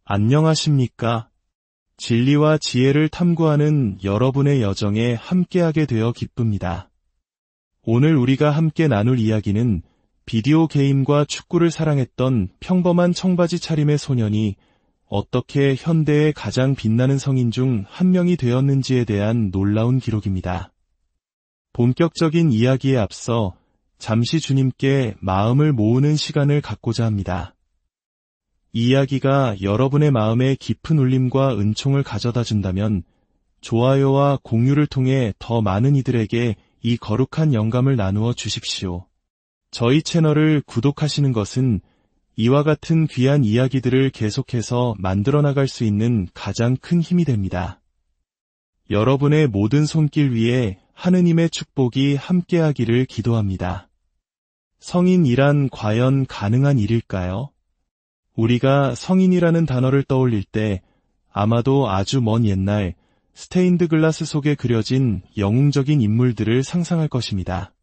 안녕하십니까? 진리와 지혜를 탐구하는 여러분의 여정에 함께하게 되어 기쁩니다. 오늘 우리가 함께 나눌 이야기는 비디오 게임과 축구를 사랑했던 평범한 청바지 차림의 소년이 어떻게 현대의 가장 빛나는 성인 중 한 명이 되었는지에 대한 놀라운 기록입니다. 본격적인 이야기에 앞서 잠시 주님께 마음을 모으는 시간을 갖고자 합니다. 이 이야기가 여러분의 마음에 깊은 울림과 은총을 가져다 준다면 좋아요와 공유를 통해 더 많은 이들에게 이 거룩한 영감을 나누어 주십시오. 저희 채널을 구독하시는 것은 이와 같은 귀한 이야기들을 계속해서 만들어 나갈 수 있는 가장 큰 힘이 됩니다. 여러분의 모든 손길 위에 하느님의 축복이 함께하기를 기도합니다. 성인이란 과연 가능한 일일까요? 우리가 성인이라는 단어를 떠올릴 때 아마도 아주 먼 옛날 스테인드 글라스 속에 그려진 영웅적인 인물들을 상상할 것입니다.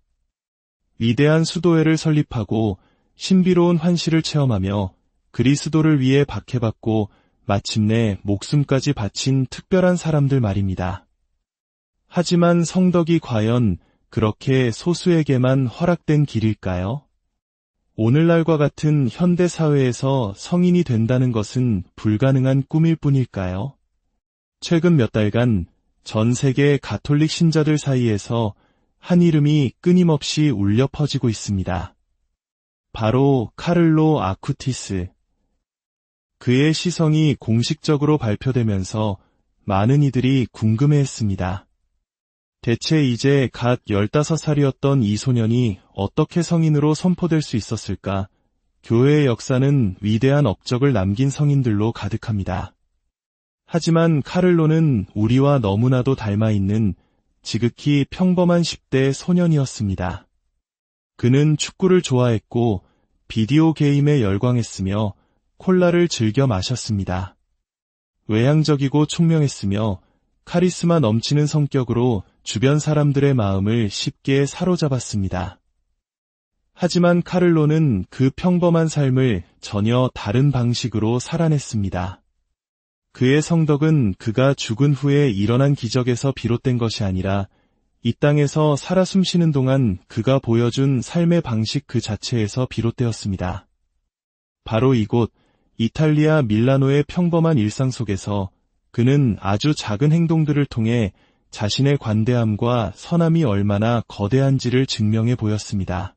위대한 수도회를 설립하고 신비로운 환시를 체험하며 그리스도를 위해 박해받고 마침내 목숨까지 바친 특별한 사람들 말입니다. 하지만 성덕이 과연 그렇게 소수에게만 허락된 길일까요? 오늘날과 같은 현대 사회에서 성인이 된다는 것은 불가능한 꿈일 뿐일까요? 최근 몇 달간 전 세계 가톨릭 신자들 사이에서 한 이름이 끊임없이 울려 퍼지고 있습니다. 바로 카를로 아쿠티스. 그의 시성이 공식적으로 발표되면서 많은 이들이 궁금해했습니다. 대체 이제 갓 15살이었던 이 소년이 어떻게 성인으로 선포될 수 있었을까? 교회의 역사는 위대한 업적을 남긴 성인들로 가득합니다. 하지만 카를로는 우리와 너무나도 닮아있는 지극히 평범한 10대 소년이었습니다. 그는 축구를 좋아했고 비디오 게임에 열광했으며 콜라를 즐겨 마셨습니다. 외향적이고 총명했으며 카리스마 넘치는 성격으로 주변 사람들의 마음을 쉽게 사로잡았습니다. 하지만 카를로는 그 평범한 삶을 전혀 다른 방식으로 살아냈습니다. 그의 성덕은 그가 죽은 후에 일어난 기적에서 비롯된 것이 아니라 이 땅에서 살아 숨쉬는 동안 그가 보여준 삶의 방식 그 자체에서 비롯되었습니다. 바로 이곳 이탈리아 밀라노의 평범한 일상 속에서 그는 아주 작은 행동들을 통해 자신의 관대함과 선함이 얼마나 거대한지를 증명해 보였습니다.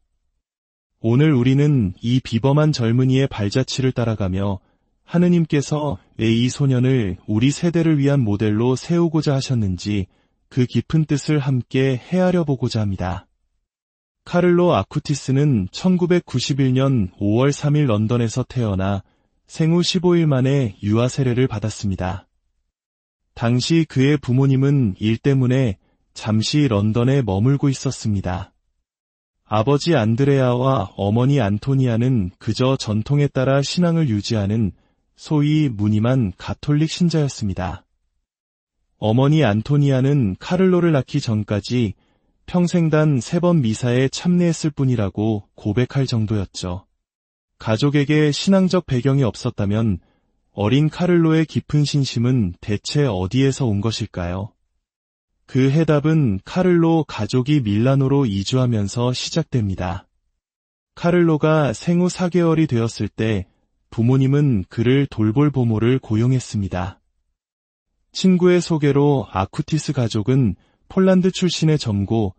오늘 우리는 이 비범한 젊은이의 발자취를 따라가며 하느님께서 왜 이 소년을 우리 세대를 위한 모델로 세우고자 하셨는지 그 깊은 뜻을 함께 헤아려 보고자 합니다. 카를로 아쿠티스는 1991년 5월 3일 런던에서 태어나 생후 15일 만에 유아 세례를 받았습니다. 당시 그의 부모님은 일 때문에 잠시 런던에 머물고 있었습니다. 아버지 안드레아와 어머니 안토니아는 그저 전통에 따라 신앙을 유지하는 소위 무늬만 가톨릭 신자였습니다. 어머니 안토니아는 카를로를 낳기 전까지 평생 단 3번 미사에 참례했을 뿐이라고 고백할 정도였죠. 가족에게 신앙적 배경이 없었다면 어린 카를로의 깊은 신심은 대체 어디에서 온 것일까요? 그 해답은 카를로 가족이 밀라노로 이주하면서 시작됩니다. 카를로가 생후 4개월이 되었을 때 부모님은 그를 돌볼 보모를 고용했습니다. 친구의 소개로 아쿠티스 가족은 폴란드 출신의 젊고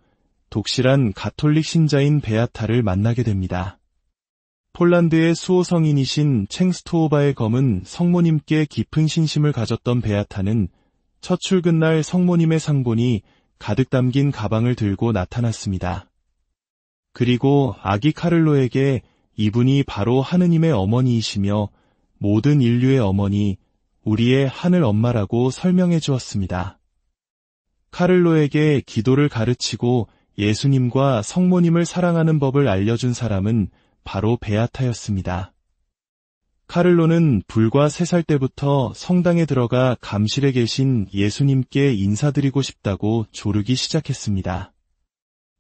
독실한 가톨릭 신자인 베아타를 만나게 됩니다. 폴란드의 수호 성인이신 챙스토오바의 검은 성모님께 깊은 신심을 가졌던 베아타는 첫 출근날 성모님의 상본이 가득 담긴 가방을 들고 나타났습니다. 그리고 아기 카를로에게 이분이 바로 하느님의 어머니이시며 모든 인류의 어머니, 우리의 하늘 엄마라고 설명해 주었습니다. 카를로에게 기도를 가르치고 예수님과 성모님을 사랑하는 법을 알려준 사람은 바로 베아타였습니다. 카를로는 불과 3살 때부터 성당에 들어가 감실에 계신 예수님께 인사드리고 싶다고 조르기 시작했습니다.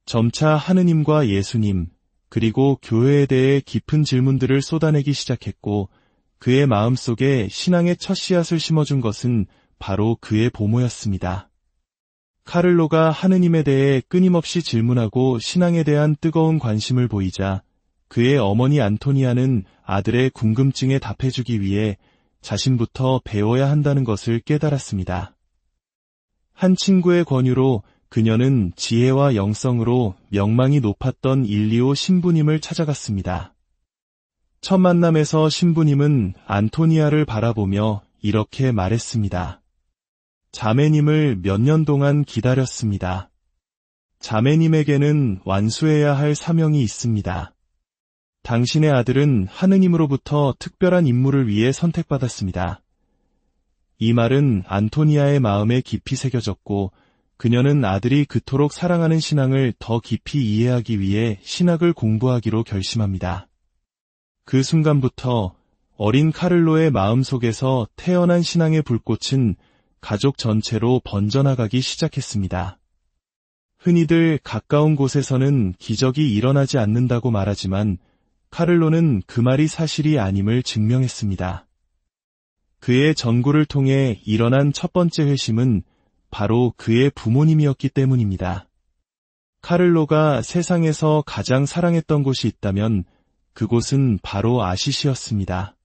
점차 하느님과 예수님, 그리고 교회에 대해 깊은 질문들을 쏟아내기 시작했고 그의 마음속에 신앙의 첫 씨앗을 심어준 것은 바로 그의 부모였습니다. 카를로가 하느님에 대해 끊임없이 질문하고 신앙에 대한 뜨거운 관심을 보이자 그의 어머니 안토니아는 아들의 궁금증에 답해주기 위해 자신부터 배워야 한다는 것을 깨달았습니다. 한 친구의 권유로 그녀는 지혜와 영성으로 명망이 높았던 일리오 신부님을 찾아갔습니다. 첫 만남에서 신부님은 안토니아를 바라보며 이렇게 말했습니다. 자매님을 몇 년 동안 기다렸습니다. 자매님에게는 완수해야 할 사명이 있습니다. 당신의 아들은 하느님으로부터 특별한 임무를 위해 선택받았습니다. 이 말은 안토니아의 마음에 깊이 새겨졌고 그녀는 아들이 그토록 사랑하는 신앙을 더 깊이 이해하기 위해 신학을 공부하기로 결심합니다. 그 순간부터 어린 카를로의 마음속에서 태어난 신앙의 불꽃은 가족 전체로 번져나가기 시작했습니다. 흔히들 가까운 곳에서는 기적이 일어나지 않는다고 말하지만 카를로는 그 말이 사실이 아님을 증명했습니다. 그의 전구를 통해 일어난 첫 번째 회심은 바로 그의 부모님이었기 때문입니다. 카를로가 세상에서 가장 사랑했던 곳이 있다면 그곳은 바로 아시시였습니다.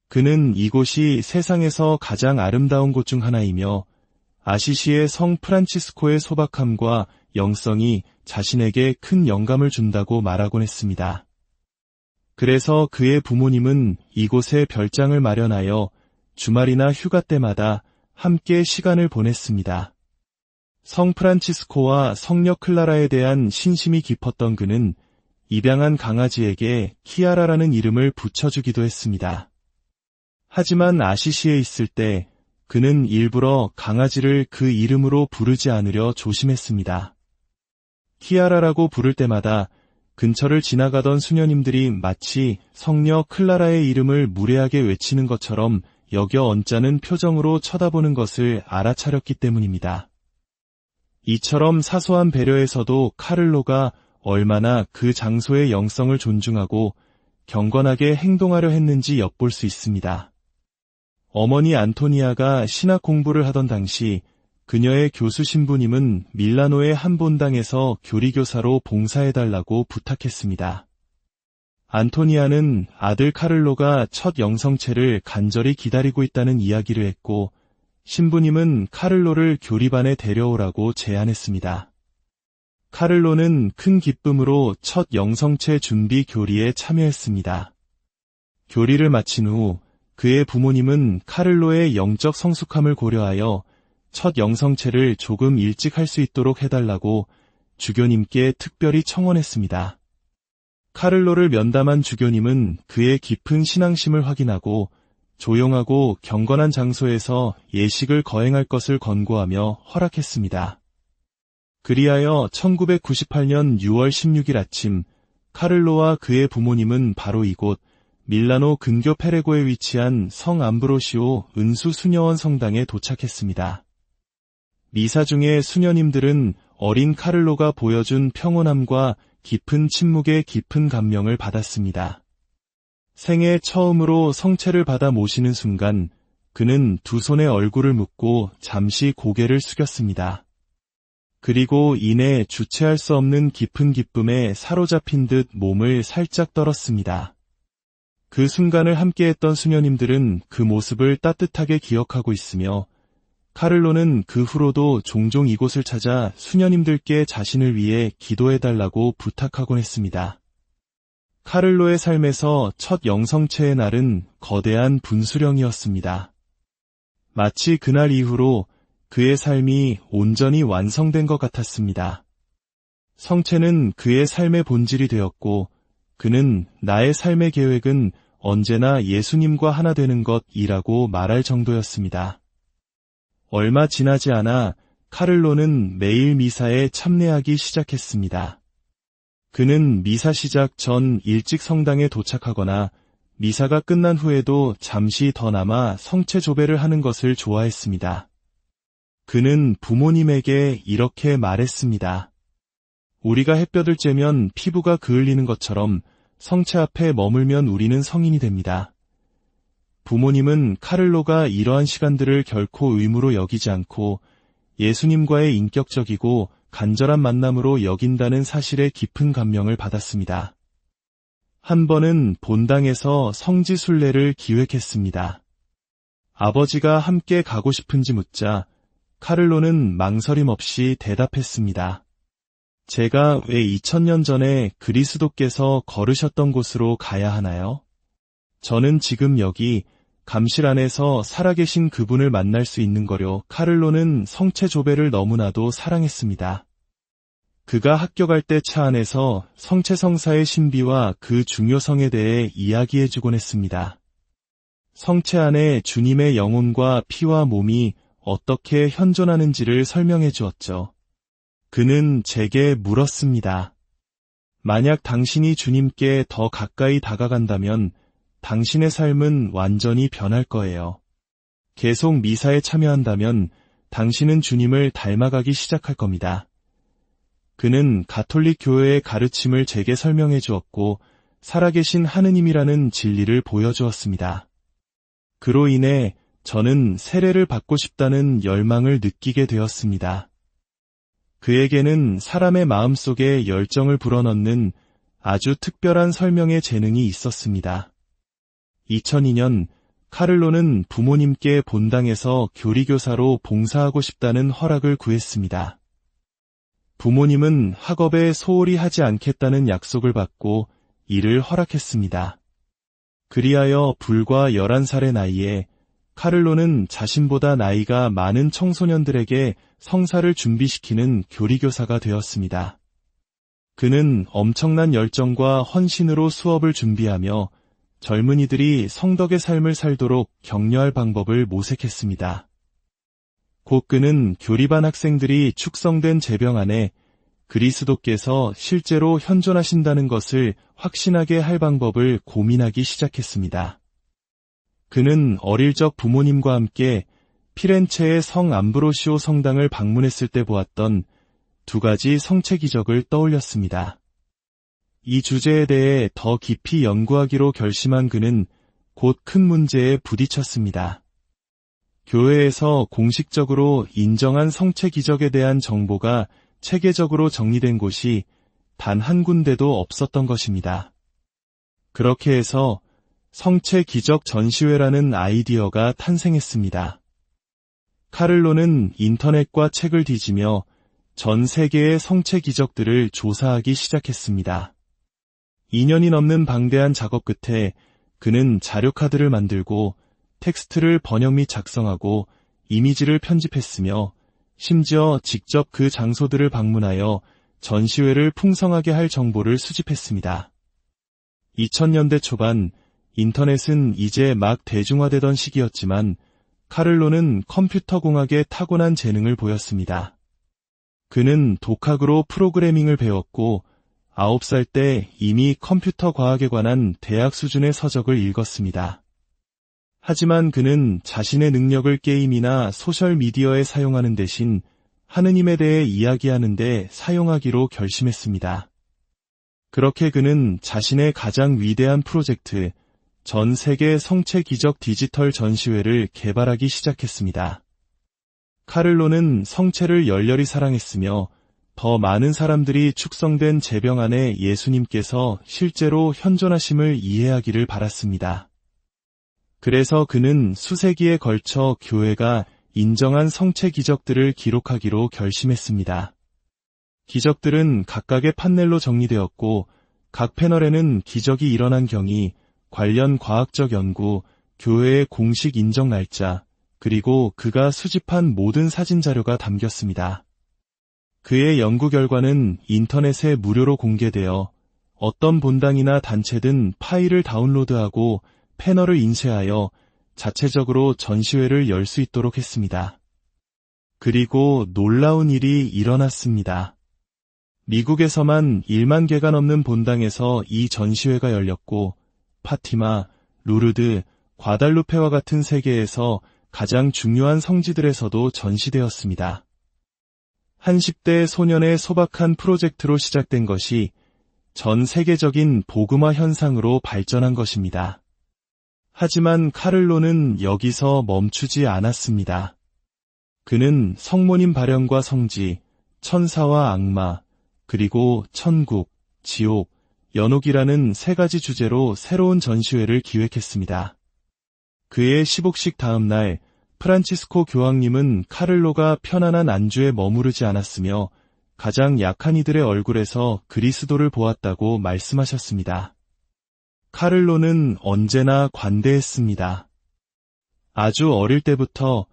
그는 이곳이 세상에서 가장 아름다운 곳 중 하나이며 아시시의 성 프란치스코의 소박함과 영성이 자신에게 큰 영감을 준다고 말하곤 했습니다. 그래서 그의 부모님은 이곳에 별장을 마련하여 주말이나 휴가 때마다 함께 시간을 보냈습니다. 성 프란치스코와 성녀 클라라에 대한 신심이 깊었던 그는 입양한 강아지에게 키아라라는 이름을 붙여주기도 했습니다. 하지만 아시시에 있을 때 그는 일부러 강아지를 그 이름으로 부르지 않으려 조심했습니다. 키아라라고 부를 때마다 근처를 지나가던 수녀님들이 마치 성녀 클라라의 이름을 무례하게 외치는 것처럼 여겨 언짢은 표정으로 쳐다보는 것을 알아차렸기 때문입니다. 이처럼 사소한 배려에서도 카를로가 얼마나 그 장소의 영성을 존중하고 경건하게 행동하려 했는지 엿볼 수 있습니다. 어머니 안토니아가 신학 공부를 하던 당시 그녀의 교수 신부님은 밀라노의 한 본당에서 교리교사로 봉사해달라고 부탁했습니다. 안토니아는 아들 카를로가 첫 영성체를 간절히 기다리고 있다는 이야기를 했고 신부님은 카를로를 교리반에 데려오라고 제안했습니다. 카를로는 큰 기쁨으로 첫 영성체 준비 교리에 참여했습니다. 교리를 마친 후 그의 부모님은 카를로의 영적 성숙함을 고려하여 첫 영성체를 조금 일찍 할 수 있도록 해달라고 주교님께 특별히 청원했습니다. 카를로를 면담한 주교님은 그의 깊은 신앙심을 확인하고 조용하고 경건한 장소에서 예식을 거행할 것을 권고하며 허락했습니다. 그리하여 1998년 6월 16일 아침 카를로와 그의 부모님은 바로 이곳 밀라노 근교 페레고에 위치한 성 암브로시오 은수 수녀원 성당에 도착했습니다. 미사 중에 수녀님들은 어린 카를로가 보여준 평온함과 깊은 침묵에 깊은 감명을 받았습니다. 생애 처음으로 성체를 받아 모시는 순간 그는 두 손에 얼굴을 묻고 잠시 고개를 숙였습니다. 그리고 이내 주체할 수 없는 깊은 기쁨에 사로잡힌 듯 몸을 살짝 떨었습니다. 그 순간을 함께했던 수녀님들은 그 모습을 따뜻하게 기억하고 있으며 카를로는 그 후로도 종종 이곳을 찾아 수녀님들께 자신을 위해 기도해달라고 부탁하곤 했습니다. 카를로의 삶에서 첫 영성체의 날은 거대한 분수령이었습니다. 마치 그날 이후로 그의 삶이 온전히 완성된 것 같았습니다. 성체는 그의 삶의 본질이 되었고 그는 나의 삶의 계획은 언제나 예수님과 하나 되는 것이라고 말할 정도였습니다. 얼마 지나지 않아 카를로는 매일 미사에 참례하기 시작했습니다. 그는 미사 시작 전 일찍 성당에 도착하거나 미사가 끝난 후에도 잠시 더 남아 성체 조배를 하는 것을 좋아했습니다. 그는 부모님에게 이렇게 말했습니다. 우리가 햇볕을 쬐면 피부가 그을리는 것처럼 성체 앞에 머물면 우리는 성인이 됩니다. 부모님은 카를로가 이러한 시간들을 결코 의무로 여기지 않고 예수님과의 인격적이고 간절한 만남으로 여긴다는 사실에 깊은 감명을 받았습니다. 한 번은 본당에서 성지 순례를 기획했습니다. 아버지가 함께 가고 싶은지 묻자 카를로는 망설임 없이 대답했습니다. 제가 왜 2000년 전에 그리스도께서 걸으셨던 곳으로 가야 하나요? 저는 지금 여기 감실 안에서 살아계신 그분을 만날 수 있는 거려. 카를로는 성체 조배를 너무나도 사랑했습니다. 그가 학교 갈 때 차 안에서 성체 성사의 신비와 그 중요성에 대해 이야기해주곤 했습니다. 성체 안에 주님의 영혼과 피와 몸이 어떻게 현존하는지를 설명해 주었죠. 그는 제게 물었습니다. 만약 당신이 주님께 더 가까이 다가간다면 당신의 삶은 완전히 변할 거예요. 계속 미사에 참여한다면 당신은 주님을 닮아가기 시작할 겁니다. 그는 가톨릭 교회의 가르침을 제게 설명해 주었고 살아계신 하느님이라는 진리를 보여주었습니다. 그로 인해 저는 세례를 받고 싶다는 열망을 느끼게 되었습니다. 그에게는 사람의 마음속에 열정을 불어넣는 아주 특별한 설명의 재능이 있었습니다. 2002년 카를로는 부모님께 본당에서 교리교사로 봉사하고 싶다는 허락을 구했습니다. 부모님은 학업에 소홀히 하지 않겠다는 약속을 받고 이를 허락했습니다. 그리하여 불과 11살의 나이에 카를로는 자신보다 나이가 많은 청소년들에게 성사를 준비시키는 교리교사가 되었습니다. 그는 엄청난 열정과 헌신으로 수업을 준비하며 젊은이들이 성덕의 삶을 살도록 격려할 방법을 모색했습니다. 곧 그는 교리반 학생들이 축성된 제병 안에 그리스도께서 실제로 현존하신다는 것을 확신하게 할 방법을 고민하기 시작했습니다. 그는 어릴 적 부모님과 함께 피렌체의 성 암브로시오 성당을 방문했을 때 보았던 두 가지 성체 기적을 떠올렸습니다. 이 주제에 대해 더 깊이 연구하기로 결심한 그는 곧 큰 문제에 부딪혔습니다. 교회에서 공식적으로 인정한 성체 기적에 대한 정보가 체계적으로 정리된 곳이 단 한 군데도 없었던 것입니다. 그렇게 해서 성체 기적 전시회라는 아이디어가 탄생했습니다. 카를로는 인터넷과 책을 뒤지며 전 세계의 성체 기적들을 조사하기 시작했습니다. 2년이 넘는 방대한 작업 끝에 그는 자료카드를 만들고 텍스트를 번역 및 작성하고 이미지를 편집했으며 심지어 직접 그 장소들을 방문하여 전시회를 풍성하게 할 정보를 수집했습니다. 2000년대 초반 인터넷은 이제 막 대중화되던 시기였지만 카를로는 컴퓨터 공학에 타고난 재능을 보였습니다. 그는 독학으로 프로그래밍을 배웠고 9살 때 이미 컴퓨터 과학에 관한 대학 수준의 서적을 읽었습니다. 하지만 그는 자신의 능력을 게임이나 소셜미디어에 사용하는 대신 하느님에 대해 이야기하는 데 사용하기로 결심했습니다. 그렇게 그는 자신의 가장 위대한 프로젝트, 전 세계 성체 기적 디지털 전시회를 개발하기 시작했습니다. 카를로는 성체를 열렬히 사랑했으며 더 많은 사람들이 축성된 제병 안에 예수님께서 실제로 현존하심을 이해하기를 바랐습니다. 그래서 그는 수세기에 걸쳐 교회가 인정한 성체 기적들을 기록하기로 결심했습니다. 기적들은 각각의 판넬로 정리되었고 각 패널에는 기적이 일어난 경위, 관련 과학적 연구, 교회의 공식 인정 날짜, 그리고 그가 수집한 모든 사진 자료가 담겼습니다. 그의 연구 결과는 인터넷에 무료로 공개되어 어떤 본당이나 단체든 파일을 다운로드하고 패널을 인쇄하여 자체적으로 전시회를 열 수 있도록 했습니다. 그리고 놀라운 일이 일어났습니다. 미국에서만 1만 개가 넘는 본당에서 이 전시회가 열렸고 파티마, 루르드, 과달루페와 같은 세계에서 가장 중요한 성지들에서도 전시되었습니다. 한 10대 소년의 소박한 프로젝트로 시작된 것이 전 세계적인 복음화 현상으로 발전한 것입니다. 하지만 카를로는 여기서 멈추지 않았습니다. 그는 성모님 발현과 성지, 천사와 악마, 그리고 천국, 지옥, 연옥이라는 세 가지 주제로 새로운 전시회를 기획했습니다. 그의 시복식 다음 날 프란치스코 교황님은 카를로가 편안한 안주에 머무르지 않았으며 가장 약한 이들의 얼굴에서 그리스도를 보았다고 말씀하셨습니다. 카를로는 언제나 관대했습니다. 아주 어릴 때부터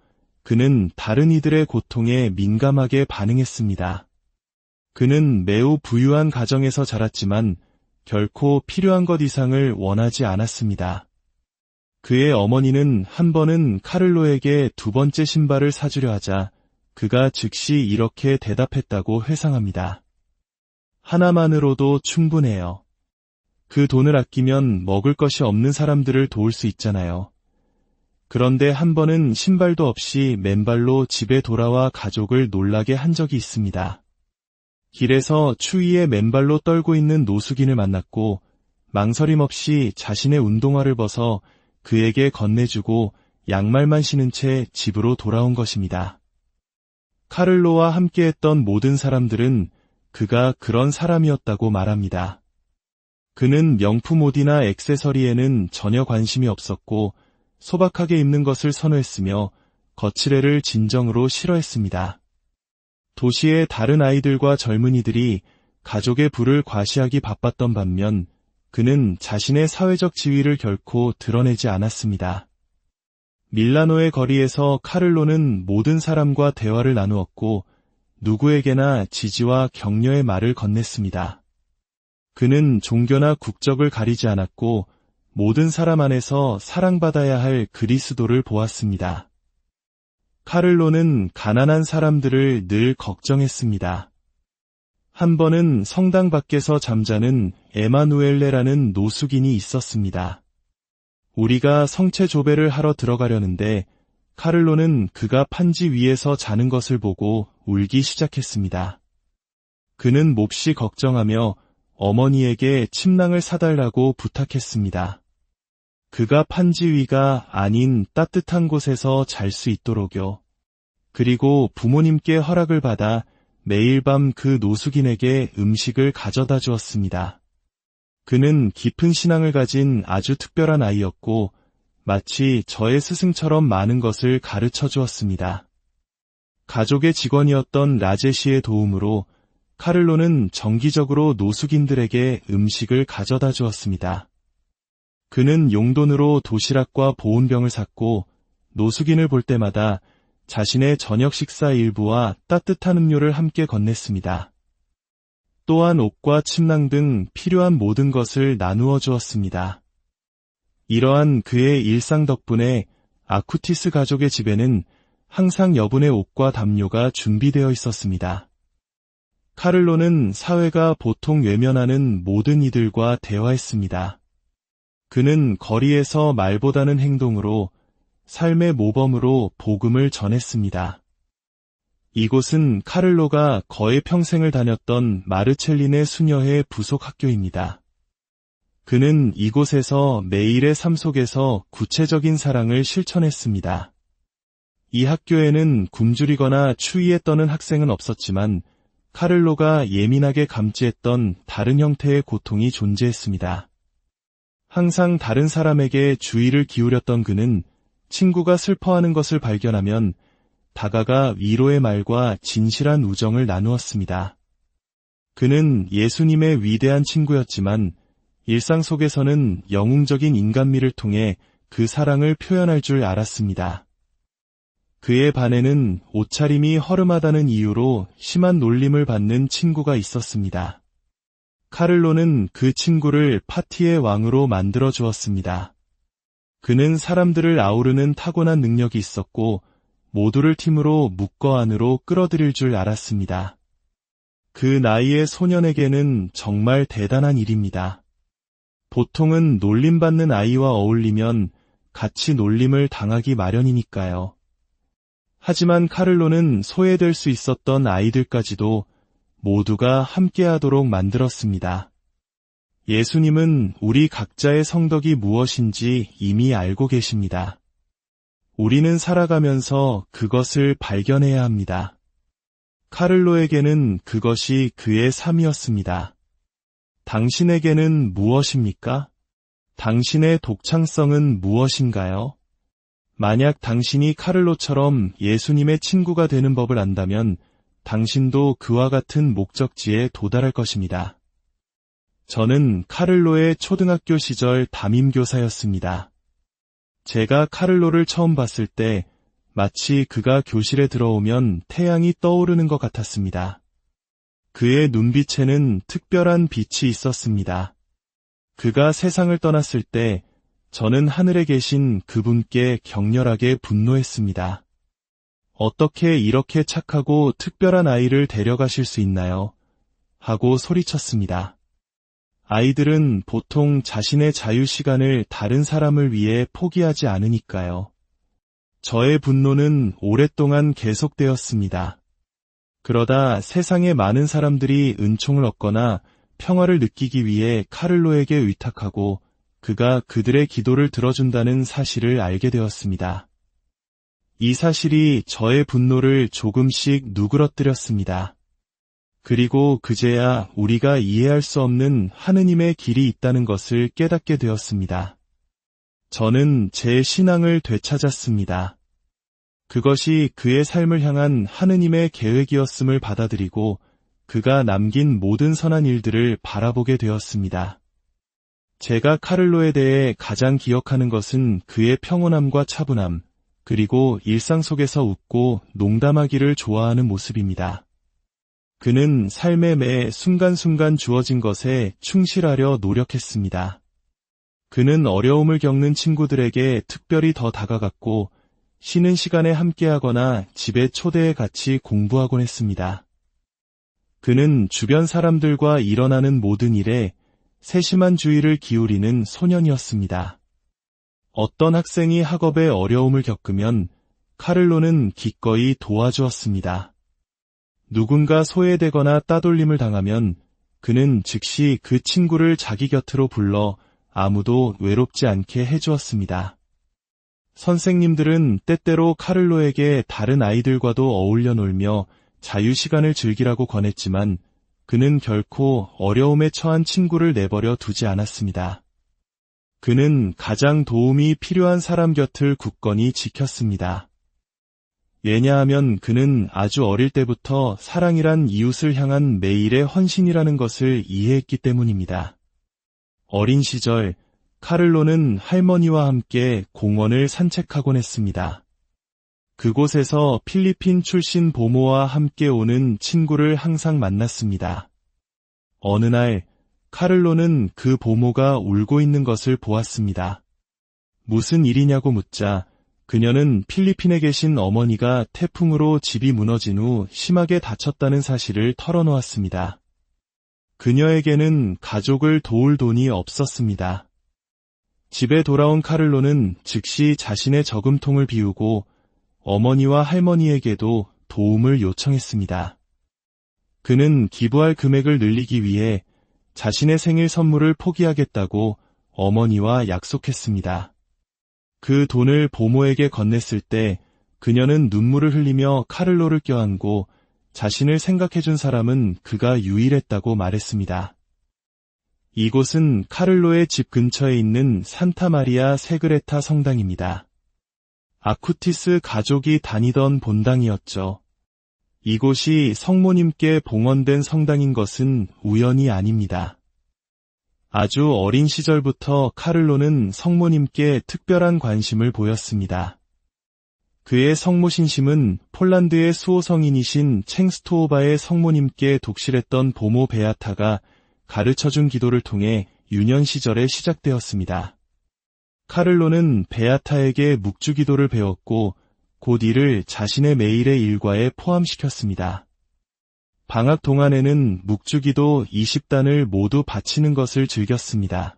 그는 다른 이들의 고통에 민감하게 반응했습니다. 그는 매우 부유한 가정에서 자랐지만 결코 필요한 것 이상을 원하지 않았습니다. 그의 어머니는 한 번은 카를로에게 두 번째 신발을 사주려 하자 그가 즉시 이렇게 대답했다고 회상합니다. 하나만으로도 충분해요. 그 돈을 아끼면 먹을 것이 없는 사람들을 도울 수 있잖아요. 그런데 한 번은 신발도 없이 맨발로 집에 돌아와 가족을 놀라게 한 적이 있습니다. 길에서 추위에 맨발로 떨고 있는 노숙인을 만났고 망설임 없이 자신의 운동화를 벗어 그에게 건네주고 양말만 신은 채 집으로 돌아온 것입니다. 카를로와 함께했던 모든 사람들은 그가 그런 사람이었다고 말합니다. 그는 명품 옷이나 액세서리에는 전혀 관심이 없었고 소박하게 입는 것을 선호했으며 거칠애를 진정으로 싫어했습니다. 도시의 다른 아이들과 젊은이들이 가족의 부를 과시하기 바빴던 반면 그는 자신의 사회적 지위를 결코 드러내지 않았습니다. 밀라노의 거리에서 카를로는 모든 사람과 대화를 나누었고 누구에게나 지지와 격려의 말을 건넸습니다. 그는 종교나 국적을 가리지 않았고 모든 사람 안에서 사랑받아야 할 그리스도를 보았습니다. 카를로는 가난한 사람들을 늘 걱정했습니다. 한 번은 성당 밖에서 잠자는 에마누엘레라는 노숙인이 있었습니다. 우리가 성체 조배를 하러 들어가려는데 카를로는 그가 판지 위에서 자는 것을 보고 울기 시작했습니다. 그는 몹시 걱정하며 어머니에게 침낭을 사달라고 부탁했습니다. 그가 판지 위가 아닌 따뜻한 곳에서 잘 수 있도록요. 그리고 부모님께 허락을 받아 매일 밤 그 노숙인에게 음식을 가져다 주었습니다. 그는 깊은 신앙을 가진 아주 특별한 아이였고 마치 저의 스승처럼 많은 것을 가르쳐 주었습니다. 가족의 직원이었던 라제시의 도움으로 카를로는 정기적으로 노숙인들에게 음식을 가져다 주었습니다. 그는 용돈으로 도시락과 보온병을 샀고 노숙인을 볼 때마다 자신의 저녁 식사 일부와 따뜻한 음료를 함께 건넸습니다. 또한 옷과 침낭 등 필요한 모든 것을 나누어 주었습니다. 이러한 그의 일상 덕분에 아쿠티스 가족의 집에는 항상 여분의 옷과 담요가 준비되어 있었습니다. 카를로는 사회가 보통 외면하는 모든 이들과 대화했습니다. 그는 거리에서 말보다는 행동으로 삶의 모범으로 복음을 전했습니다. 이곳은 카를로가 거의 평생을 다녔던 마르첼린의 수녀회 부속 학교입니다. 그는 이곳에서 매일의 삶 속에서 구체적인 사랑을 실천했습니다. 이 학교에는 굶주리거나 추위에 떠는 학생은 없었지만 카를로가 예민하게 감지했던 다른 형태의 고통이 존재했습니다. 항상 다른 사람에게 주의를 기울였던 그는 친구가 슬퍼하는 것을 발견하면 다가가 위로의 말과 진실한 우정을 나누었습니다. 그는 예수님의 위대한 친구였지만 일상 속에서는 영웅적인 인간미를 통해 그 사랑을 표현할 줄 알았습니다. 그의 반에는 옷차림이 허름하다는 이유로 심한 놀림을 받는 친구가 있었습니다. 카를로는 그 친구를 파티의 왕으로 만들어 주었습니다. 그는 사람들을 아우르는 타고난 능력이 있었고 모두를 팀으로 묵거 안으로 끌어들일 줄 알았습니다. 그 나이의 소년에게는 정말 대단한 일입니다. 보통은 놀림받는 아이와 어울리면 같이 놀림을 당하기 마련이니까요. 하지만 카를로는 소외될 수 있었던 아이들까지도 모두가 함께하도록 만들었습니다. 예수님은 우리 각자의 성덕이 무엇인지 이미 알고 계십니다. 우리는 살아가면서 그것을 발견해야 합니다. 카를로에게는 그것이 그의 삶이었습니다. 당신에게는 무엇입니까? 당신의 독창성은 무엇인가요? 만약 당신이 카를로처럼 예수님의 친구가 되는 법을 안다면 당신도 그와 같은 목적지에 도달할 것입니다. 저는 카를로의 초등학교 시절 담임교사였습니다. 제가 카를로를 처음 봤을 때 마치 그가 교실에 들어오면 태양이 떠오르는 것 같았습니다. 그의 눈빛에는 특별한 빛이 있었습니다. 그가 세상을 떠났을 때 저는 하늘에 계신 그분께 격렬하게 분노했습니다. 어떻게 이렇게 착하고 특별한 아이를 데려가실 수 있나요? 하고 소리쳤습니다. 아이들은 보통 자신의 자유시간을 다른 사람을 위해 포기하지 않으니까요. 저의 분노는 오랫동안 계속되었습니다. 그러다 세상의 많은 사람들이 은총을 얻거나 평화를 느끼기 위해 카를로에게 의탁하고 그가 그들의 기도를 들어준다는 사실을 알게 되었습니다. 이 사실이 저의 분노를 조금씩 누그러뜨렸습니다. 그리고 그제야 우리가 이해할 수 없는 하느님의 길이 있다는 것을 깨닫게 되었습니다. 저는 제 신앙을 되찾았습니다. 그것이 그의 삶을 향한 하느님의 계획이었음을 받아들이고 그가 남긴 모든 선한 일들을 바라보게 되었습니다. 제가 카를로에 대해 가장 기억하는 것은 그의 평온함과 차분함, 그리고 일상 속에서 웃고 농담하기를 좋아하는 모습입니다. 그는 삶의 매 순간순간 주어진 것에 충실하려 노력했습니다. 그는 어려움을 겪는 친구들에게 특별히 더 다가갔고 쉬는 시간에 함께하거나 집에 초대해 같이 공부하곤 했습니다. 그는 주변 사람들과 일어나는 모든 일에 세심한 주의를 기울이는 소년이었습니다. 어떤 학생이 학업에 어려움을 겪으면 카를로는 기꺼이 도와주었습니다. 누군가 소외되거나 따돌림을 당하면 그는 즉시 그 친구를 자기 곁으로 불러 아무도 외롭지 않게 해주었습니다. 선생님들은 때때로 카를로에게 다른 아이들과도 어울려 놀며 자유시간을 즐기라고 권했지만 그는 결코 어려움에 처한 친구를 내버려 두지 않았습니다. 그는 가장 도움이 필요한 사람 곁을 굳건히 지켰습니다. 왜냐하면 그는 아주 어릴 때부터 사랑이란 이웃을 향한 매일의 헌신이라는 것을 이해했기 때문입니다. 어린 시절 카를로는 할머니와 함께 공원을 산책하곤 했습니다. 그곳에서 필리핀 출신 보모와 함께 오는 친구를 항상 만났습니다. 어느 날 카를로는 그 보모가 울고 있는 것을 보았습니다. 무슨 일이냐고 묻자 그녀는 필리핀에 계신 어머니가 태풍으로 집이 무너진 후 심하게 다쳤다는 사실을 털어놓았습니다. 그녀에게는 가족을 도울 돈이 없었습니다. 집에 돌아온 카를로는 즉시 자신의 저금통을 비우고 어머니와 할머니에게도 도움을 요청했습니다. 그는 기부할 금액을 늘리기 위해 자신의 생일 선물을 포기하겠다고 어머니와 약속했습니다. 그 돈을 보모에게 건넸을 때 그녀는 눈물을 흘리며 카를로를 껴안고 자신을 생각해준 사람은 그가 유일했다고 말했습니다. 이곳은 카를로의 집 근처에 있는 산타마리아 세그레타 성당입니다. 아쿠티스 가족이 다니던 본당이었죠. 이곳이 성모님께 봉헌된 성당인 것은 우연이 아닙니다. 아주 어린 시절부터 카를로는 성모님께 특별한 관심을 보였습니다. 그의 성모 신심은 폴란드의 수호 성인이신 챙스토오바의 성모님께 독실했던 보모 베아타가 가르쳐준 기도를 통해 유년 시절에 시작되었습니다. 카를로는 베아타에게 묵주기도를 배웠고 곧 이를 자신의 매일의 일과에 포함시켰습니다. 방학 동안에는 묵주기도 20단을 모두 바치는 것을 즐겼습니다.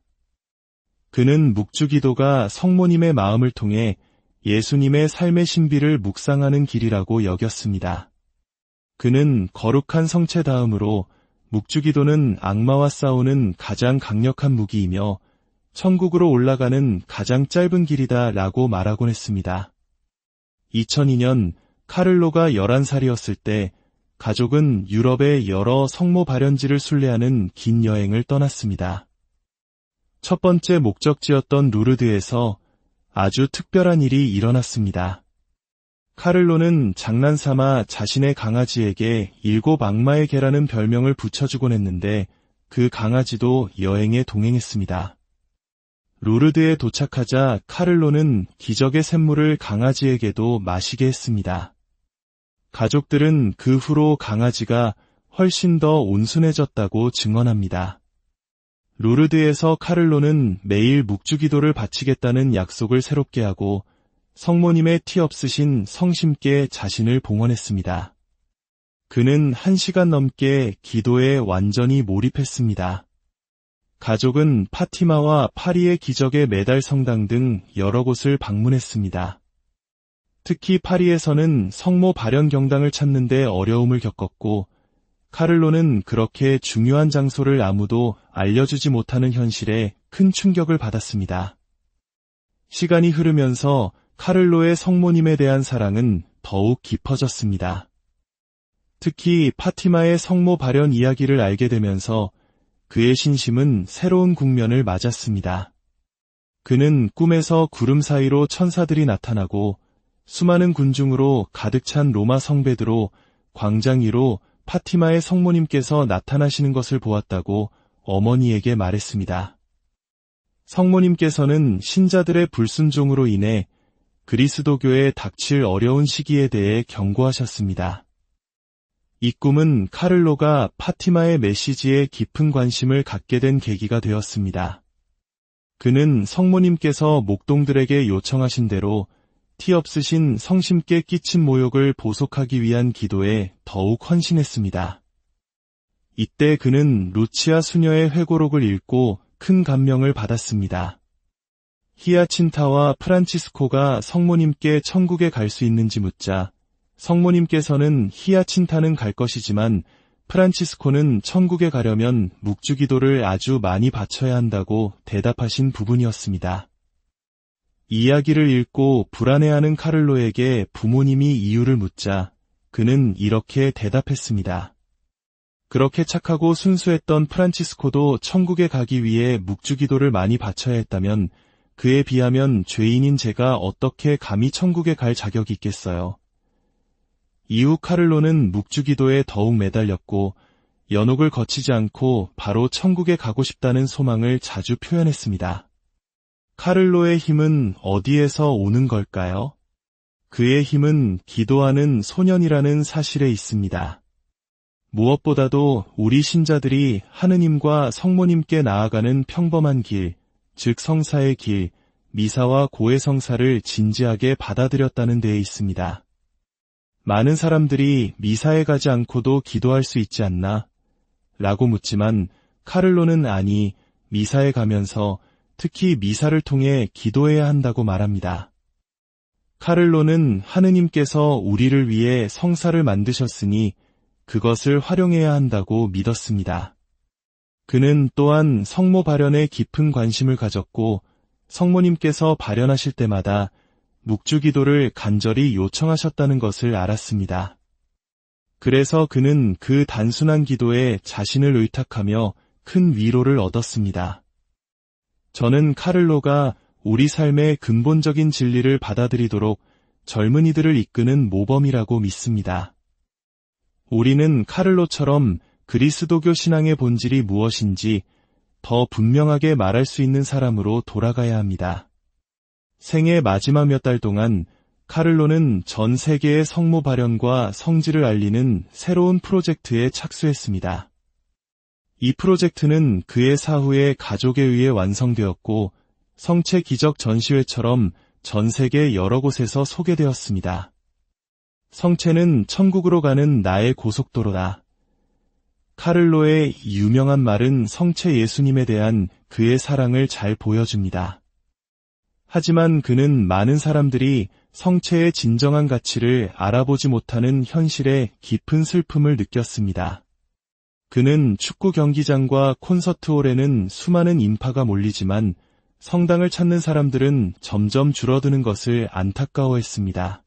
그는 묵주기도가 성모님의 마음을 통해 예수님의 삶의 신비를 묵상하는 길이라고 여겼습니다. 그는 거룩한 성체 다음으로 묵주기도는 악마와 싸우는 가장 강력한 무기이며 천국으로 올라가는 가장 짧은 길이다 라고 말하곤 했습니다. 2002년 카를로가 11살이었을 때 가족은 유럽의 여러 성모 발연지를 순례하는 긴 여행을 떠났습니다. 첫 번째 목적지였던 루르드에서 아주 특별한 일이 일어났습니다. 카를로는 장난삼아 자신의 강아지에게 7 악마의 개라는 별명을 붙여주곤 했는데 그 강아지도 여행에 동행했습니다. 루르드에 도착하자 카를로는 기적의 샘물을 강아지에게도 마시게 했습니다. 가족들은 그 후로 강아지가 훨씬 더 온순해졌다고 증언합니다. 루르드에서 카를로는 매일 묵주기도를 바치겠다는 약속을 새롭게 하고 성모님의 티 없으신 성심께 자신을 봉헌했습니다. 그는 1시간 넘게 기도에 완전히 몰입했습니다. 가족은 파티마와 파리의 기적의 메달 성당 등 여러 곳을 방문했습니다. 특히 파리에서는 성모 발연 경당을 찾는 데 어려움을 겪었고 카를로는 그렇게 중요한 장소를 아무도 알려주지 못하는 현실에 큰 충격을 받았습니다. 시간이 흐르면서 카를로의 성모님에 대한 사랑은 더욱 깊어졌습니다. 특히 파티마의 성모 발연 이야기를 알게 되면서 그의 신심은 새로운 국면을 맞았습니다. 그는 꿈에서 구름 사이로 천사들이 나타나고 수많은 군중으로 가득 찬 로마 성베드로 광장 위로 파티마의 성모님께서 나타나시는 것을 보았다고 어머니에게 말했습니다. 성모님께서는 신자들의 불순종으로 인해 그리스도교에 닥칠 어려운 시기에 대해 경고하셨습니다. 이 꿈은 카를로가 파티마의 메시지에 깊은 관심을 갖게 된 계기가 되었습니다. 그는 성모님께서 목동들에게 요청하신 대로 티 없으신 성심께 끼친 모욕을 보속하기 위한 기도에 더욱 헌신했습니다. 이때 그는 루치아 수녀의 회고록을 읽고 큰 감명을 받았습니다. 히아친타와 프란치스코가 성모님께 천국에 갈 수 있는지 묻자 성모님께서는 히아친타는 갈 것이지만 프란치스코는 천국에 가려면 묵주기도를 아주 많이 바쳐야 한다고 대답하신 부분이었습니다. 이야기를 읽고 불안해하는 카를로에게 부모님이 이유를 묻자 그는 이렇게 대답했습니다. 그렇게 착하고 순수했던 프란치스코도 천국에 가기 위해 묵주기도를 많이 바쳐야 했다면 그에 비하면 죄인인 제가 어떻게 감히 천국에 갈 자격이 있겠어요. 이후 카를로는 묵주기도에 더욱 매달렸고 연옥을 거치지 않고 바로 천국에 가고 싶다는 소망을 자주 표현했습니다. 카를로의 힘은 어디에서 오는 걸까요? 그의 힘은 기도하는 소년이라는 사실에 있습니다. 무엇보다도 우리 신자들이 하느님과 성모님께 나아가는 평범한 길, 즉 성사의 길, 미사와 고해성사를 진지하게 받아들였다는 데에 있습니다. 많은 사람들이 미사에 가지 않고도 기도할 수 있지 않나? 라고 묻지만 카를로는 아니, 미사에 가면서 특히 미사를 통해 기도해야 한다고 말합니다. 카를로는 하느님께서 우리를 위해 성사를 만드셨으니 그것을 활용해야 한다고 믿었습니다. 그는 또한 성모 발연에 깊은 관심을 가졌고 성모님께서 발연하실 때마다 묵주기도를 간절히 요청하셨다는 것을 알았습니다. 그래서 그는 그 단순한 기도에 자신을 의탁하며 큰 위로를 얻었습니다. 저는 카를로가 우리 삶의 근본적인 진리를 받아들이도록 젊은이들을 이끄는 모범이라고 믿습니다. 우리는 카를로처럼 그리스도교 신앙의 본질이 무엇인지 더 분명하게 말할 수 있는 사람으로 돌아가야 합니다. 생애 마지막 몇 달 동안 카를로는 전 세계의 성모 발연과 성지를 알리는 새로운 프로젝트에 착수했습니다. 이 프로젝트는 그의 사후에 가족에 의해 완성되었고 성체 기적 전시회처럼 전 세계 여러 곳에서 소개되었습니다. 성체는 천국으로 가는 나의 고속도로다. 카를로의 유명한 말은 성체 예수님에 대한 그의 사랑을 잘 보여줍니다. 하지만 그는 많은 사람들이 성체의 진정한 가치를 알아보지 못하는 현실에 깊은 슬픔을 느꼈습니다. 그는 축구 경기장과 콘서트홀에는 수많은 인파가 몰리지만 성당을 찾는 사람들은 점점 줄어드는 것을 안타까워했습니다.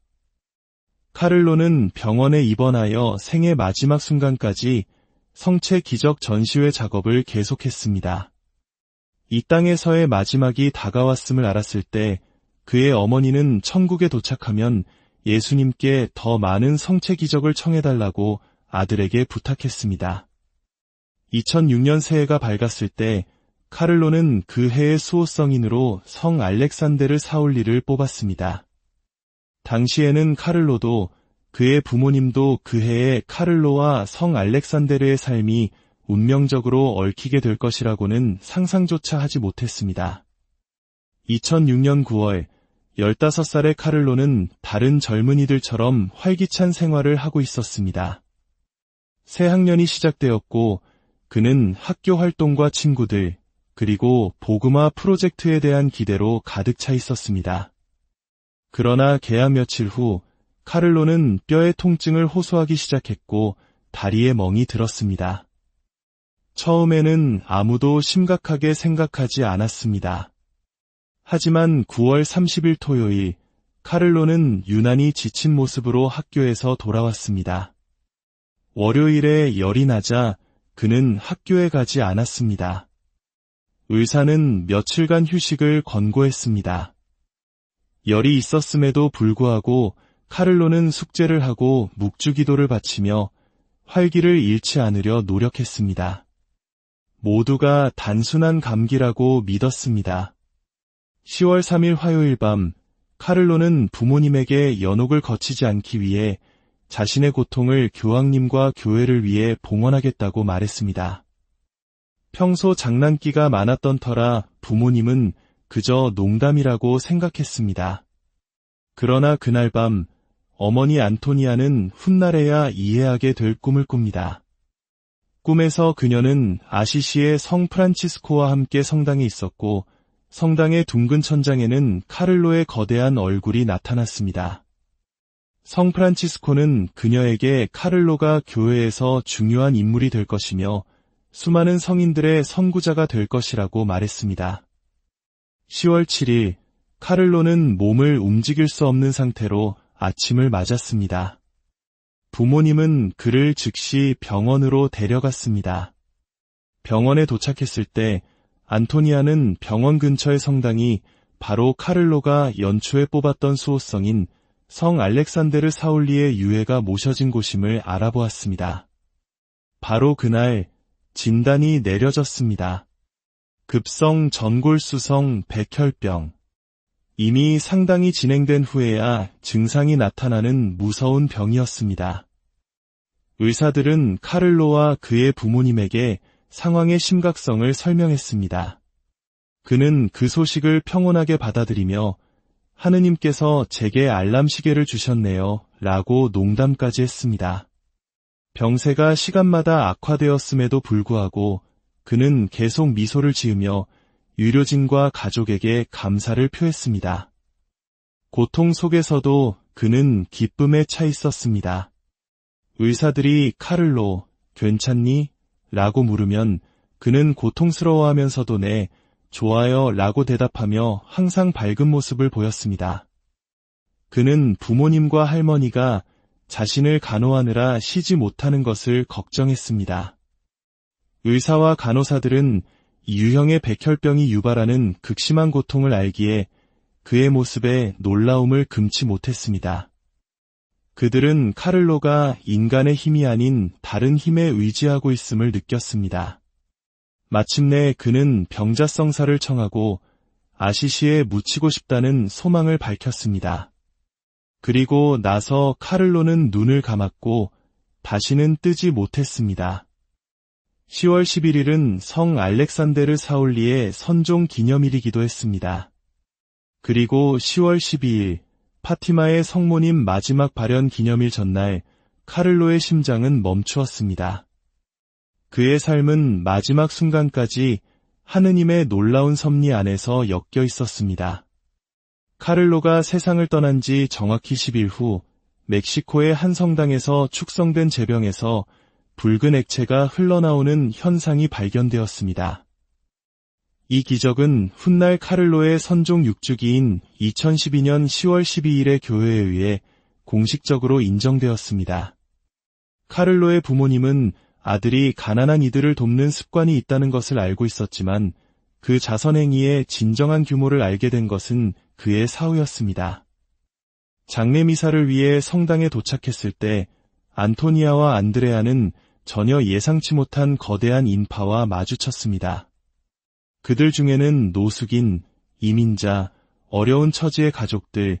카를로는 병원에 입원하여 생애 마지막 순간까지 성체 기적 전시회 작업을 계속했습니다. 이 땅에서의 마지막이 다가왔음을 알았을 때 그의 어머니는 천국에 도착하면 예수님께 더 많은 성체 기적을 청해달라고 아들에게 부탁했습니다. 2006년 새해가 밝았을 때 카를로는 그 해의 수호성인으로 성 알렉산데르 사울리를 뽑았습니다. 당시에는 카를로도 그의 부모님도 그 해에 카를로와 성 알렉산데르의 삶이 운명적으로 얽히게 될 것이라고는 상상조차 하지 못했습니다. 2006년 9월 15살의 카를로는 다른 젊은이들처럼 활기찬 생활을 하고 있었습니다. 새 학년이 시작되었고 그는 학교 활동과 친구들, 그리고 복음화 프로젝트에 대한 기대로 가득 차 있었습니다. 그러나 개학 며칠 후 카를로는 뼈의 통증을 호소하기 시작했고 다리에 멍이 들었습니다. 처음에는 아무도 심각하게 생각하지 않았습니다. 하지만 9월 30일 토요일, 카를로는 유난히 지친 모습으로 학교에서 돌아왔습니다. 월요일에 열이 나자 그는 학교에 가지 않았습니다. 의사는 며칠간 휴식을 권고했습니다. 열이 있었음에도 불구하고 카를로는 숙제를 하고 묵주기도를 바치며 활기를 잃지 않으려 노력했습니다. 모두가 단순한 감기라고 믿었습니다. 10월 3일 화요일 밤, 카를로는 부모님에게 연옥을 거치지 않기 위해 자신의 고통을 교황님과 교회를 위해 봉헌하겠다고 말했습니다. 평소 장난기가 많았던 터라 부모님은 그저 농담이라고 생각했습니다. 그러나 그날 밤 어머니 안토니아는 훗날에야 이해하게 될 꿈을 꿉니다. 꿈에서 그녀는 아시시의 성 프란치스코와 함께 성당에 있었고 성당의 둥근 천장에는 카를로의 거대한 얼굴이 나타났습니다. 성 프란치스코는 그녀에게 카를로가 교회에서 중요한 인물이 될 것이며 수많은 성인들의 선구자가 될 것이라고 말했습니다. 10월 7일, 카를로는 몸을 움직일 수 없는 상태로 아침을 맞았습니다. 부모님은 그를 즉시 병원으로 데려갔습니다. 병원에 도착했을 때 안토니아는 병원 근처의 성당이 바로 카를로가 연초에 뽑았던 수호성인 성 알렉산데르 사울리의 유해가 모셔진 곳임을 알아보았습니다. 바로 그날 진단이 내려졌습니다. 급성 전골수성 백혈병. 이미 상당히 진행된 후에야 증상이 나타나는 무서운 병이었습니다. 의사들은 카를로와 그의 부모님에게 상황의 심각성을 설명했습니다. 그는 그 소식을 평온하게 받아들이며 하느님께서 제게 알람 시계를 주셨네요 라고 농담까지 했습니다. 병세가 시간마다 악화되었음에도 불구하고 그는 계속 미소를 지으며 의료진과 가족에게 감사를 표했습니다. 고통 속에서도 그는 기쁨에 차 있었습니다. 의사들이 카를로, 괜찮니? 라고 물으면 그는 고통스러워하면서도 네, 좋아요 라고 대답하며 항상 밝은 모습을 보였습니다. 그는 부모님과 할머니가 자신을 간호하느라 쉬지 못하는 것을 걱정했습니다. 의사와 간호사들은 이 유형의 백혈병이 유발하는 극심한 고통을 알기에 그의 모습에 놀라움을 금치 못했습니다. 그들은 카를로가 인간의 힘이 아닌 다른 힘에 의지하고 있음을 느꼈습니다. 마침내 그는 병자성사를 청하고 아시시에 묻히고 싶다는 소망을 밝혔습니다. 그리고 나서 카를로는 눈을 감았고 다시는 뜨지 못했습니다. 10월 11일은 성 알렉산데르 사울리의 선종 기념일이기도 했습니다. 그리고 10월 12일 파티마의 성모님 마지막 발현 기념일 전날 카를로의 심장은 멈추었습니다. 그의 삶은 마지막 순간까지 하느님의 놀라운 섭리 안에서 엮여 있었습니다. 카를로가 세상을 떠난 지 정확히 10일 후 멕시코의 한 성당에서 축성된 제병에서 붉은 액체가 흘러나오는 현상이 발견되었습니다. 이 기적은 훗날 카를로의 선종 6주기인 2012년 10월 12일에 교회에 의해 공식적으로 인정되었습니다. 카를로의 부모님은 아들이 가난한 이들을 돕는 습관이 있다는 것을 알고 있었지만 그 자선행위의 진정한 규모를 알게 된 것은 그의 사후였습니다. 장례 미사를 위해 성당에 도착했을 때 안토니아와 안드레아는 전혀 예상치 못한 거대한 인파와 마주쳤습니다. 그들 중에는 노숙인, 이민자, 어려운 처지의 가족들,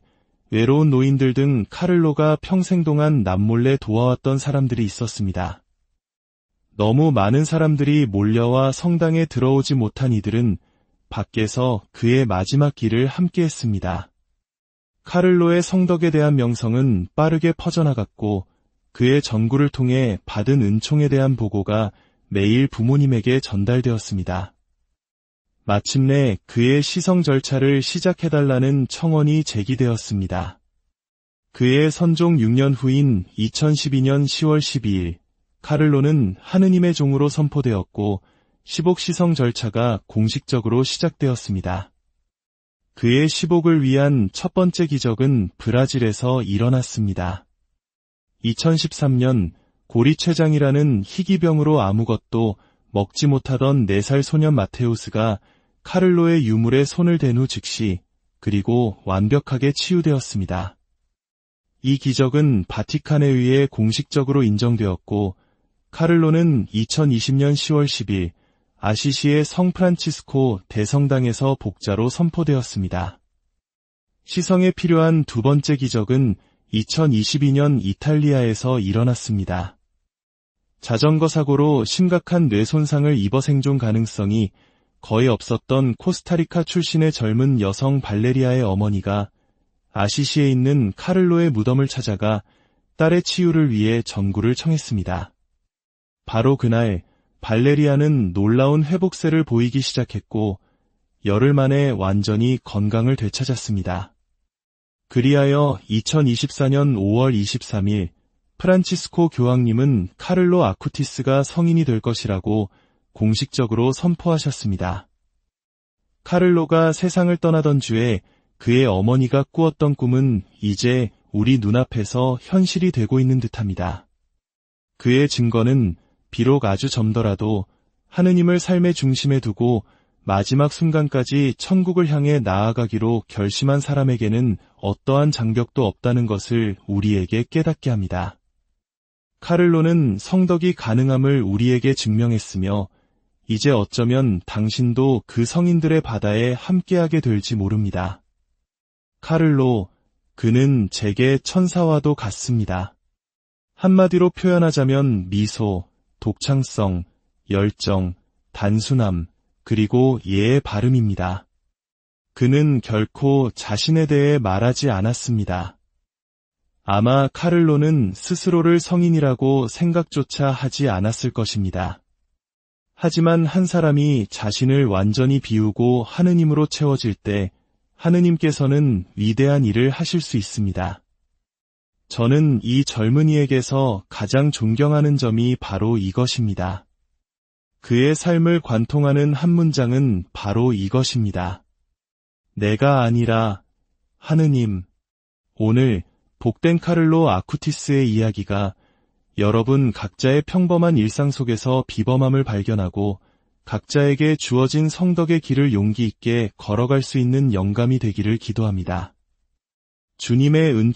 외로운 노인들 등 카를로가 평생 동안 남몰래 도와왔던 사람들이 있었습니다. 너무 많은 사람들이 몰려와 성당에 들어오지 못한 이들은 밖에서 그의 마지막 길을 함께했습니다. 카를로의 성덕에 대한 명성은 빠르게 퍼져나갔고 그의 전구를 통해 받은 은총에 대한 보고가 매일 부모님에게 전달되었습니다. 마침내 그의 시성 절차를 시작해달라는 청원이 제기되었습니다. 그의 선종 6년 후인 2012년 10월 12일, 카를로는 하느님의 종으로 선포되었고 시복 시성 절차가 공식적으로 시작되었습니다. 그의 시복을 위한 첫 번째 기적은 브라질에서 일어났습니다. 2013년 고리췌장이라는 희귀병으로 아무것도 먹지 못하던 4살 소년 마테우스가 카를로의 유물에 손을 댄 후 즉시 그리고 완벽하게 치유되었습니다. 이 기적은 바티칸에 의해 공식적으로 인정되었고 카를로는 2020년 10월 10일 아시시의 성 프란치스코 대성당에서 복자로 선포되었습니다. 시성에 필요한 두 번째 기적은 2022년 이탈리아에서 일어났습니다. 자전거 사고로 심각한 뇌 손상을 입어 생존 가능성이 거의 없었던 코스타리카 출신의 젊은 여성 발레리아의 어머니가 아시시에 있는 카를로의 무덤을 찾아가 딸의 치유를 위해 전구를 청했습니다. 바로 그날 발레리아는 놀라운 회복세를 보이기 시작했고 열흘 만에 완전히 건강을 되찾았습니다. 그리하여 2024년 5월 23일 프란치스코 교황님은 카를로 아쿠티스가 성인이 될 것이라고 공식적으로 선포하셨습니다. 카를로가 세상을 떠나던 주에 그의 어머니가 꾸었던 꿈은 이제 우리 눈앞에서 현실이 되고 있는 듯합니다. 그의 증거는 비록 아주 젊더라도 하느님을 삶의 중심에 두고 마지막 순간까지 천국을 향해 나아가기로 결심한 사람에게는 어떠한 장벽도 없다는 것을 우리에게 깨닫게 합니다. 카를로는 성덕이 가능함을 우리에게 증명했으며 이제 어쩌면 당신도 그 성인들의 바다에 함께하게 될지 모릅니다. 카를로, 그는 제게 천사와도 같습니다. 한마디로 표현하자면 미소, 독창성, 열정, 단순함, 그리고 예의 발음입니다. 그는 결코 자신에 대해 말하지 않았습니다. 아마 카를로는 스스로를 성인이라고 생각조차 하지 않았을 것입니다. 하지만 한 사람이 자신을 완전히 비우고 하느님으로 채워질 때 하느님께서는 위대한 일을 하실 수 있습니다. 저는 이 젊은이에게서 가장 존경하는 점이 바로 이것입니다. 그의 삶을 관통하는 한 문장은 바로 이것입니다. 내가 아니라 하느님. 오늘 복된 카를로 아쿠티스의 이야기가 여러분 각자의 평범한 일상 속에서 비범함을 발견하고 각자에게 주어진 성덕의 길을 용기 있게 걸어갈 수 있는 영감이 되기를 기도합니다. 주님의 은총